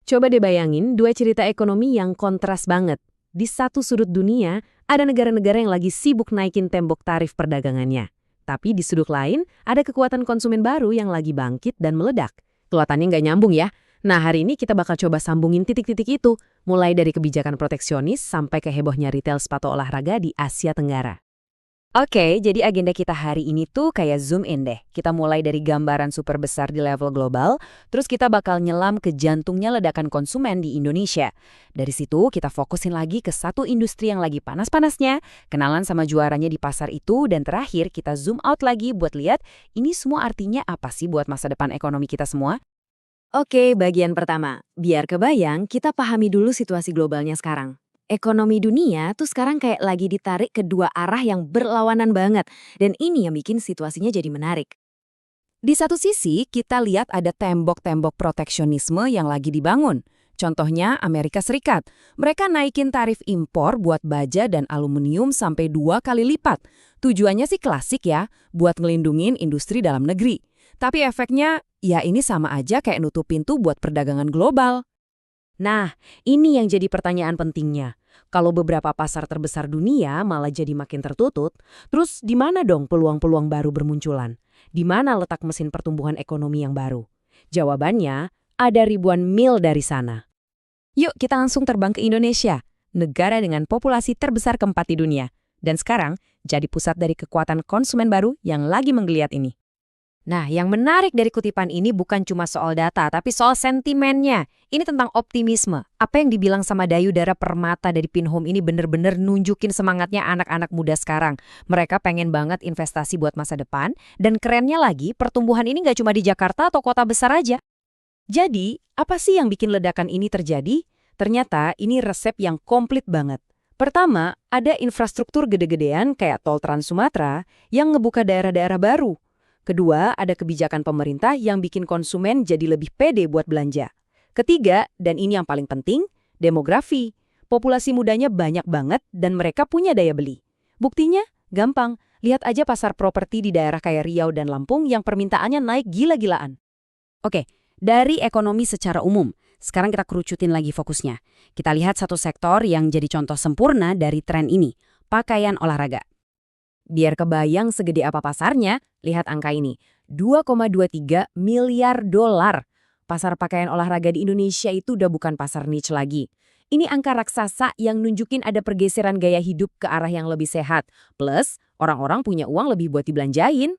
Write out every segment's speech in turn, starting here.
Coba deh bayangin dua cerita ekonomi yang kontras banget. Di satu sudut dunia, ada negara-negara yang lagi sibuk naikin tembok tarif perdagangannya. Tapi di sudut lain, ada kekuatan konsumen baru yang lagi bangkit dan meledak. Kelihatannya nggak nyambung ya. Nah, hari ini kita bakal coba sambungin titik-titik itu, mulai dari kebijakan proteksionis sampai ke hebohnya retail sepatu olahraga di Asia Tenggara. Oke, jadi agenda kita hari ini tuh kayak zoom in deh. Kita mulai dari gambaran super besar di level global, terus kita bakal nyelam ke jantungnya ledakan konsumen di Indonesia. Dari situ kita fokusin lagi ke satu industri yang lagi panas-panasnya, kenalan sama juaranya di pasar itu, dan terakhir kita zoom out lagi buat lihat ini semua artinya apa sih buat masa depan ekonomi kita semua. Oke, bagian pertama. Biar kebayang, kita pahami dulu situasi globalnya sekarang. Ekonomi dunia tuh sekarang kayak lagi ditarik ke dua arah yang berlawanan banget. Dan ini yang bikin situasinya jadi menarik. Di satu sisi, kita lihat ada tembok-tembok proteksionisme yang lagi dibangun. Contohnya Amerika Serikat. Mereka naikin tarif impor buat baja dan aluminium sampai 2 kali lipat. Tujuannya sih klasik ya, buat ngelindungin industri dalam negeri. Tapi efeknya, ya ini sama aja kayak nutup pintu buat perdagangan global. Nah, ini yang jadi pertanyaan pentingnya. Kalau beberapa pasar terbesar dunia malah jadi makin tertutup, terus di mana dong peluang-peluang baru bermunculan? Di mana letak mesin pertumbuhan ekonomi yang baru? Jawabannya, ada ribuan mil dari sana. Yuk kita langsung terbang ke Indonesia, negara dengan populasi terbesar keempat di dunia. Dan sekarang jadi pusat dari kekuatan konsumen baru yang lagi menggeliat ini. Nah, yang menarik dari kutipan ini bukan cuma soal data, tapi soal sentimennya. Ini tentang optimisme. Apa yang dibilang sama Dayudara Permata dari Pinhome ini bener-bener nunjukin semangatnya anak-anak muda sekarang. Mereka pengen banget investasi buat masa depan, dan kerennya lagi, pertumbuhan ini nggak cuma di Jakarta atau kota besar aja. Jadi, apa sih yang bikin ledakan ini terjadi? Ternyata ini resep yang komplit banget. Pertama, ada infrastruktur gede-gedean kayak tol Trans Sumatera yang ngebuka daerah-daerah baru. Kedua, ada kebijakan pemerintah yang bikin konsumen jadi lebih pede buat belanja. Ketiga, dan ini yang paling penting, demografi. Populasi mudanya banyak banget dan mereka punya daya beli. Buktinya, gampang. Lihat aja pasar properti di daerah kayak Riau dan Lampung yang permintaannya naik gila-gilaan. Oke, dari ekonomi secara umum, sekarang kita kerucutin lagi fokusnya. Kita lihat satu sektor yang jadi contoh sempurna dari tren ini, pakaian olahraga. Biar kebayang segede apa pasarnya, lihat angka ini, 2,23 miliar dolar. Pasar pakaian olahraga di Indonesia itu udah bukan pasar niche lagi. Ini angka raksasa yang nunjukin ada pergeseran gaya hidup ke arah yang lebih sehat. Plus, orang-orang punya uang lebih buat dibelanjain.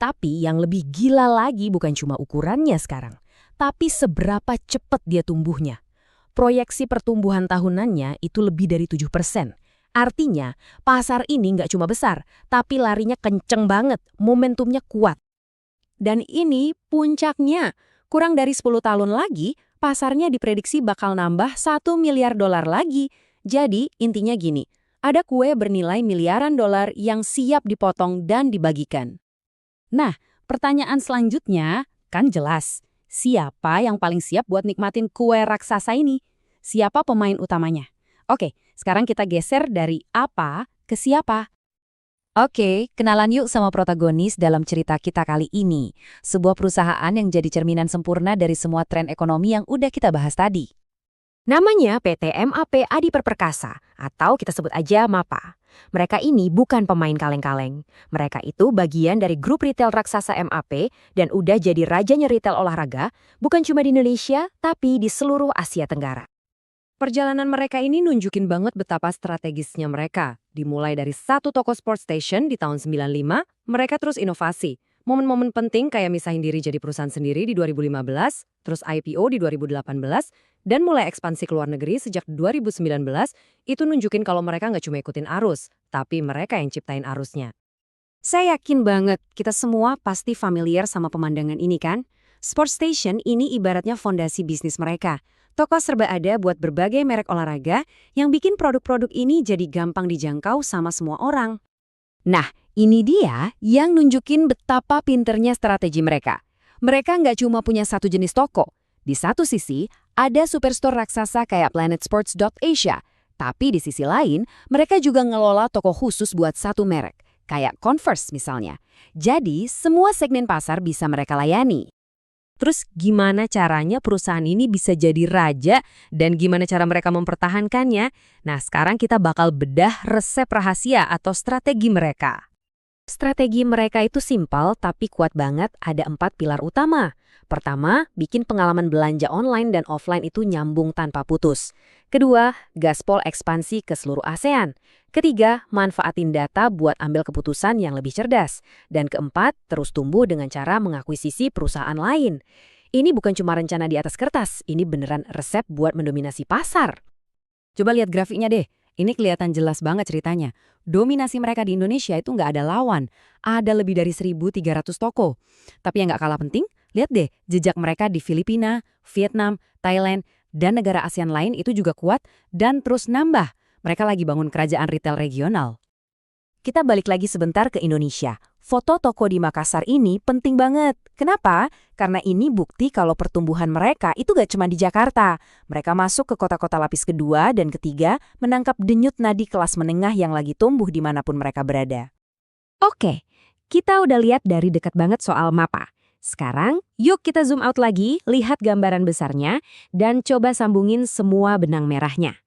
Tapi yang lebih gila lagi bukan cuma ukurannya sekarang, tapi seberapa cepat dia tumbuhnya. Proyeksi pertumbuhan tahunannya itu lebih dari 7%. Artinya, pasar ini nggak cuma besar, tapi larinya kenceng banget, momentumnya kuat. Dan ini puncaknya, kurang dari 10 tahun lagi, pasarnya diprediksi bakal nambah 1 miliar dolar lagi. Jadi, intinya gini, ada kue bernilai miliaran dolar yang siap dipotong dan dibagikan. Nah, pertanyaan selanjutnya kan jelas, siapa yang paling siap buat nikmatin kue raksasa ini? Siapa pemain utamanya? Oke, sekarang kita geser dari apa ke siapa. Oke, kenalan yuk sama protagonis dalam cerita kita kali ini. Sebuah perusahaan yang jadi cerminan sempurna dari semua tren ekonomi yang udah kita bahas tadi. Namanya PT MAP Adi Perkasa, atau kita sebut aja MAPA. Mereka ini bukan pemain kaleng-kaleng. Mereka itu bagian dari grup retail raksasa MAP dan udah jadi rajanya retail olahraga, bukan cuma di Indonesia, tapi di seluruh Asia Tenggara. Perjalanan mereka ini nunjukin banget betapa strategisnya mereka. Dimulai dari satu toko sport station di tahun 95, mereka terus inovasi. Momen-momen penting kayak misahin diri jadi perusahaan sendiri di 2015, terus IPO di 2018, dan mulai ekspansi ke luar negeri sejak 2019, itu nunjukin kalau mereka nggak cuma ikutin arus, tapi mereka yang ciptain arusnya. Saya yakin banget kita semua pasti familiar sama pemandangan ini kan? Sport station ini ibaratnya fondasi bisnis mereka. Toko serba ada buat berbagai merek olahraga yang bikin produk-produk ini jadi gampang dijangkau sama semua orang. Nah, ini dia yang nunjukin betapa pinternya strategi mereka. Mereka nggak cuma punya satu jenis toko. Di satu sisi, ada superstore raksasa kayak planetsports.asia. Tapi di sisi lain, mereka juga ngelola toko khusus buat satu merek, kayak Converse misalnya. Jadi, semua segmen pasar bisa mereka layani. Terus gimana caranya perusahaan ini bisa jadi raja dan gimana cara mereka mempertahankannya? Nah, sekarang kita bakal bedah resep rahasia atau strategi mereka. Strategi mereka itu simpel tapi kuat banget, ada 4 pilar utama. Pertama, bikin pengalaman belanja online dan offline itu nyambung tanpa putus. Kedua, gaspol ekspansi ke seluruh ASEAN. Ketiga, manfaatin data buat ambil keputusan yang lebih cerdas. Dan keempat, terus tumbuh dengan cara mengakuisisi perusahaan lain. Ini bukan cuma rencana di atas kertas, ini beneran resep buat mendominasi pasar. Coba lihat grafiknya deh. Ini kelihatan jelas banget ceritanya. Dominasi mereka di Indonesia itu nggak ada lawan. Ada lebih dari 1.300 toko. Tapi yang nggak kalah penting, lihat deh, jejak mereka di Filipina, Vietnam, Thailand, dan negara ASEAN lain itu juga kuat dan terus nambah. Mereka lagi bangun kerajaan retail regional. Kita balik lagi sebentar ke Indonesia. Foto toko di Makassar ini penting banget. Kenapa? Karena ini bukti kalau pertumbuhan mereka itu gak cuma di Jakarta. Mereka masuk ke kota-kota lapis kedua dan ketiga, menangkap denyut nadi kelas menengah yang lagi tumbuh dimanapun mereka berada. Oke, kita udah lihat dari dekat banget soal MAPA. Sekarang, yuk kita zoom out lagi, lihat gambaran besarnya, dan coba sambungin semua benang merahnya.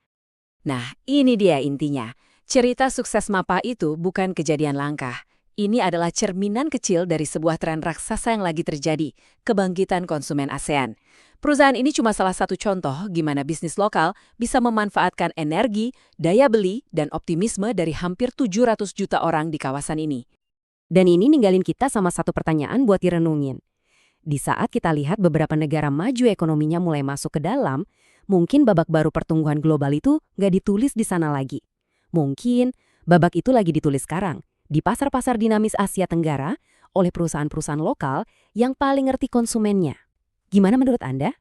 Nah, ini dia intinya. Cerita sukses MAPA itu bukan kejadian langka. Ini adalah cerminan kecil dari sebuah tren raksasa yang lagi terjadi, kebangkitan konsumen ASEAN. Perusahaan ini cuma salah satu contoh gimana bisnis lokal bisa memanfaatkan energi, daya beli, dan optimisme dari hampir 700 juta orang di kawasan ini. Dan ini ninggalin kita sama satu pertanyaan buat direnungin. Di saat kita lihat beberapa negara maju ekonominya mulai masuk ke dalam, mungkin babak baru pertumbuhan global itu nggak ditulis di sana lagi. Mungkin babak itu lagi ditulis sekarang, di pasar-pasar dinamis Asia Tenggara, oleh perusahaan-perusahaan lokal yang paling ngerti konsumennya. Gimana menurut Anda?